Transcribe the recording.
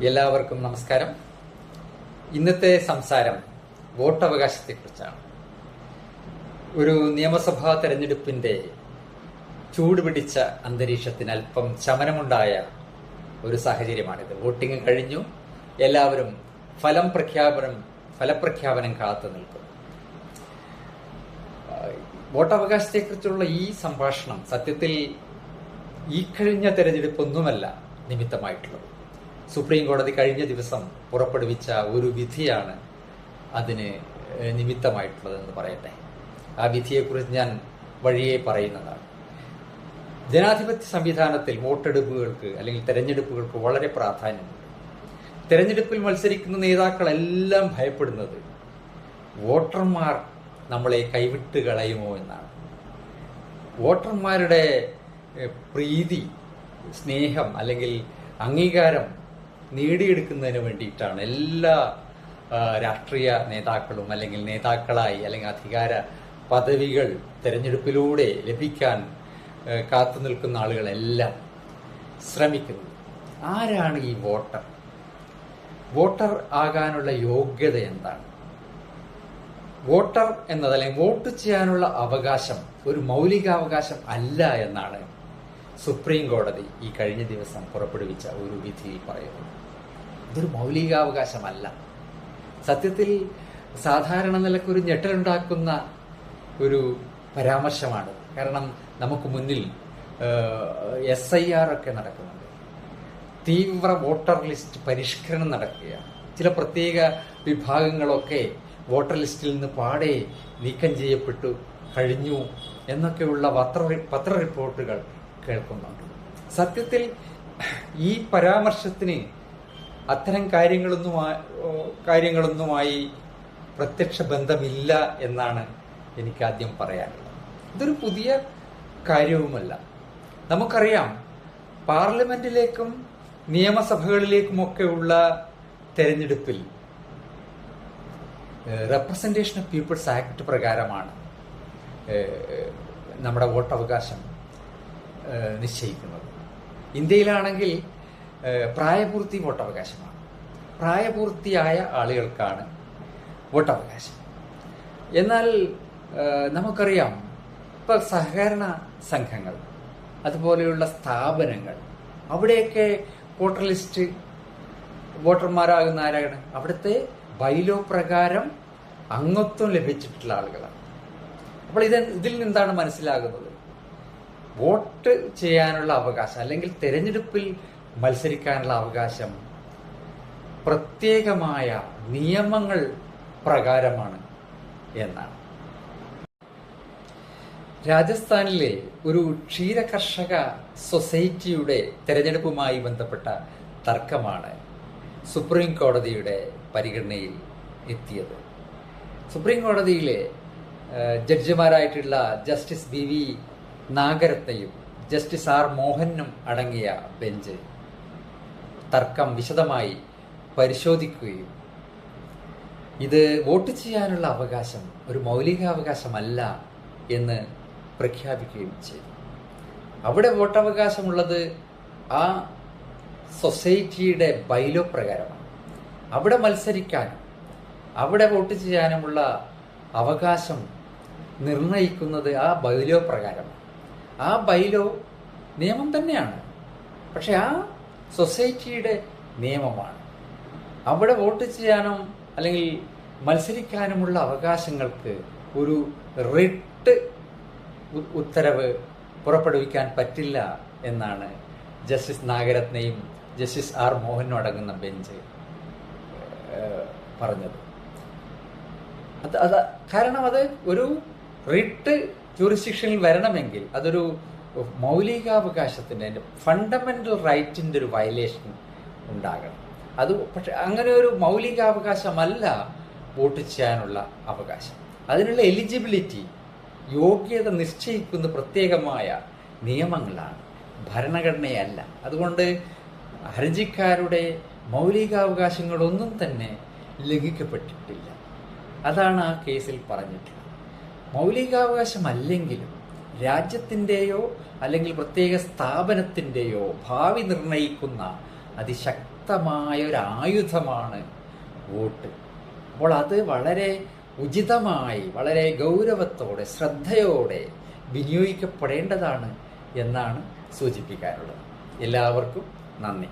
എല്ലാവർക്കും നമസ്കാരം. ഇന്നത്തെ സംസാരം വോട്ടവകാശത്തെക്കുറിച്ചാണ്. ഒരു നിയമസഭാ തെരഞ്ഞെടുപ്പിന്റെ ചൂടുപിടിച്ച അന്തരീക്ഷത്തിന് അല്പം ശമനമുണ്ടായ ഒരു സാഹചര്യമാണിത്. വോട്ടിംഗ് കഴിഞ്ഞു, എല്ലാവരും ഫലപ്രഖ്യാപനം കാത്തു നിൽക്കും. വോട്ടവകാശത്തെക്കുറിച്ചുള്ള ഈ സംഭാഷണം സത്യത്തിൽ ഈ കഴിഞ്ഞ തെരഞ്ഞെടുപ്പൊന്നുമല്ല നിമിത്തമായിട്ടുള്ളത്. സുപ്രീം കോടതി കഴിഞ്ഞ ദിവസം പുറപ്പെടുവിച്ച ഒരു വിധിയാണ് അതിന് നിമിത്തമായിട്ടുള്ളതെന്ന് പറയട്ടെ. ആ വിധിയെക്കുറിച്ച് ഞാൻ വഴിയെ പറയുന്നതാണ്. ജനാധിപത്യ സംവിധാനത്തിൽ വോട്ടെടുപ്പുകൾക്ക് അല്ലെങ്കിൽ തെരഞ്ഞെടുപ്പുകൾക്ക് വളരെ പ്രാധാന്യമുണ്ട്. തെരഞ്ഞെടുപ്പിൽ മത്സരിക്കുന്ന നേതാക്കളെല്ലാം ഭയപ്പെടുന്നത് വോട്ടർമാർ നമ്മളെ കൈവിട്ട് കളയുമോ എന്നാണ്. വോട്ടർമാരുടെ പ്രീതി, സ്നേഹം അല്ലെങ്കിൽ അംഗീകാരം നേടിയെടുക്കുന്നതിന് വേണ്ടിയിട്ടാണ് എല്ലാ രാഷ്ട്രീയ നേതാക്കളും അല്ലെങ്കിൽ നേതാക്കളായി അല്ലെങ്കിൽ അധികാര പദവികൾ തെരഞ്ഞെടുപ്പിലൂടെ ലഭിക്കാൻ കാത്തു നിൽക്കുന്ന ആളുകളെല്ലാം ശ്രമിക്കുന്നത്. ആരാണ് ഈ വോട്ടർ? വോട്ടർ ആകാനുള്ള യോഗ്യത എന്താണ്? വോട്ടർ എന്നത് അല്ലെങ്കിൽ വോട്ട് ചെയ്യാനുള്ള അവകാശം ഒരു മൗലികാവകാശം അല്ല എന്നാണ് സുപ്രീം കോടതി ഈ കഴിഞ്ഞ ദിവസം പുറപ്പെടുവിച്ച ഒരു വിധിയിൽ പറയുന്നത്. ഇതൊരു മൗലികാവകാശമല്ല. സത്യത്തിൽ സാധാരണ നിലക്കൊരു ഞെട്ടലുണ്ടാക്കുന്ന ഒരു പരാമർശമാണ്. കാരണം നമുക്ക് മുന്നിൽ SIR ഒക്കെ നടക്കുന്നുണ്ട്. തീവ്ര വോട്ടർ ലിസ്റ്റ് പരിഷ്കരണം നടക്കുകയാണ്. ചില പ്രത്യേക വിഭാഗങ്ങളൊക്കെ വോട്ടർ ലിസ്റ്റിൽ നിന്ന് പാടെ നീക്കം ചെയ്യപ്പെട്ടു കഴിഞ്ഞു എന്നൊക്കെയുള്ള പത്ര റിപ്പോർട്ടുകൾ കേൾക്കുന്നുണ്ട്. സത്യത്തിൽ ഈ പരാമർശത്തിന് അത്തരം കാര്യങ്ങളൊന്നുമായി പ്രത്യക്ഷ ബന്ധമില്ല എന്നാണ് എനിക്ക് ആദ്യം പറയാനുള്ളത്. ഇതൊരു പുതിയ കാര്യവുമല്ല. നമുക്കറിയാം, പാർലമെന്റിലേക്കും നിയമസഭകളിലേക്കുമൊക്കെയുള്ള തെരഞ്ഞെടുപ്പിൽ റെപ്രസെന്റേഷൻ ഓഫ് പീപ്പിൾസ് ആക്ട് പ്രകാരമാണ് നമ്മുടെ വോട്ടവകാശം നിശ്ചയിക്കുന്നത്. ഇന്ത്യയിലാണെങ്കിൽ പ്രായപൂർത്തി വോട്ടവകാശമാണ്. പ്രായപൂർത്തിയായ ആളുകൾക്കാണ് വോട്ടവകാശം. എന്നാൽ നമുക്കറിയാം, ഇപ്പം സഹകരണ സംഘങ്ങൾ അതുപോലെയുള്ള സ്ഥാപനങ്ങൾ, അവിടെയൊക്കെ വോട്ടർ ലിസ്റ്റ് വോട്ടർമാരാകുന്ന ആരാണ്? അവിടുത്തെ ബൈലോ പ്രകാരം അംഗത്വം ലഭിച്ചിട്ടുള്ള ആളുകളാണ്. അപ്പോൾ ഇതിൽ നിന്നാണ് മനസ്സിലാകുന്നത്, വോട്ട് ചെയ്യാനുള്ള അവകാശം അല്ലെങ്കിൽ തെരഞ്ഞെടുപ്പിൽ മത്സരിക്കാനുള്ള അവകാശം പ്രത്യേകമായ നിയമങ്ങൾ പ്രകാരമാണ് എന്നാണ്. രാജസ്ഥാനിലെ ഒരു ക്ഷീരകർഷക സൊസൈറ്റിയുടെ തെരഞ്ഞെടുപ്പുമായി ബന്ധപ്പെട്ട തർക്കമാണ് സുപ്രീം കോടതിയുടെ പരിഗണനയിൽ എത്തിയത്. സുപ്രീം കോടതിയിലെ ജഡ്ജിമാരായിട്ടുള്ള ജസ്റ്റിസ് BV നാഗരത്നയും ജസ്റ്റിസ് R മോഹനും അടങ്ങിയ ബെഞ്ച് തർക്കം വിശദമായി പരിശോധിക്കുകയും ഇത് വോട്ട് ചെയ്യാനുള്ള അവകാശം ഒരു മൗലികാവകാശമല്ല എന്ന് പ്രഖ്യാപിക്കുകയും ചെയ്തു. അവിടെ വോട്ടവകാശമുള്ളത് ആ സൊസൈറ്റിയുടെ ബൈലോ പ്രകാരമാണ്. അവിടെ മത്സരിക്കാനും അവിടെ വോട്ട് ചെയ്യാനുമുള്ള അവകാശം നിർണയിക്കുന്നത് ആ ബൈലോ പ്രകാരമാണ്. ആ ബൈലോ നിയമം തന്നെയാണ്, പക്ഷെ ആ സൊസൈറ്റിയുടെ നിയമമാണ്. അവിടെ വോട്ട് ചെയ്യാനോ അല്ലെങ്കിൽ മത്സരിക്കാനുമുള്ള അവകാശങ്ങൾക്ക് ഒരു റിട്ട് ഉത്തരവ് പുറപ്പെടുവിക്കാൻ പറ്റില്ല എന്നാണ് ജസ്റ്റിസ് നാഗരത്നയും ജസ്റ്റിസ് R മോഹനും അടങ്ങുന്ന ബെഞ്ച് പറഞ്ഞത്. കാരണം അത് ഒരു റിട്ട് ജൂറിസ്ഡിക്ഷനിൽ വരണമെങ്കിൽ അതൊരു മൗലികാവകാശത്തിൻ്റെ ഫണ്ടമെന്റൽ റൈറ്റിൻ്റെ ഒരു വയലേഷൻ ഉണ്ടാകണം. അത് പക്ഷെ അങ്ങനെ ഒരു മൗലികാവകാശമല്ല വോട്ട് ചെയ്യാനുള്ള അവകാശം. അതിനുള്ള എലിജിബിലിറ്റി, യോഗ്യത നിശ്ചയിക്കുന്ന പ്രത്യേകമായ നിയമങ്ങളാണ്, ഭരണഘടനയല്ല. അതുകൊണ്ട് ഹർജിക്കാരുടെ മൗലികാവകാശങ്ങളൊന്നും തന്നെ ലംഘിക്കപ്പെട്ടിട്ടില്ല. അതാണ് ആ കേസിൽ പറഞ്ഞിട്ടുള്ളത്. മൗലികാവകാശമല്ലെങ്കിലും രാജ്യത്തിൻ്റെയോ അല്ലെങ്കിൽ പ്രത്യേക സ്ഥാപനത്തിൻ്റെയോ ഭാവി നിർണയിക്കുന്ന അതിശക്തമായ ഒരു ആയുധമാണ് വോട്ട്. അപ്പോൾ അത് വളരെ ഉചിതമായി, വളരെ ഗൗരവത്തോടെ, ശ്രദ്ധയോടെ വിനിയോഗിക്കപ്പെടേണ്ടതാണ് എന്നാണ് സൂചിപ്പിക്കാനുള്ളത്. എല്ലാവർക്കും നന്ദി.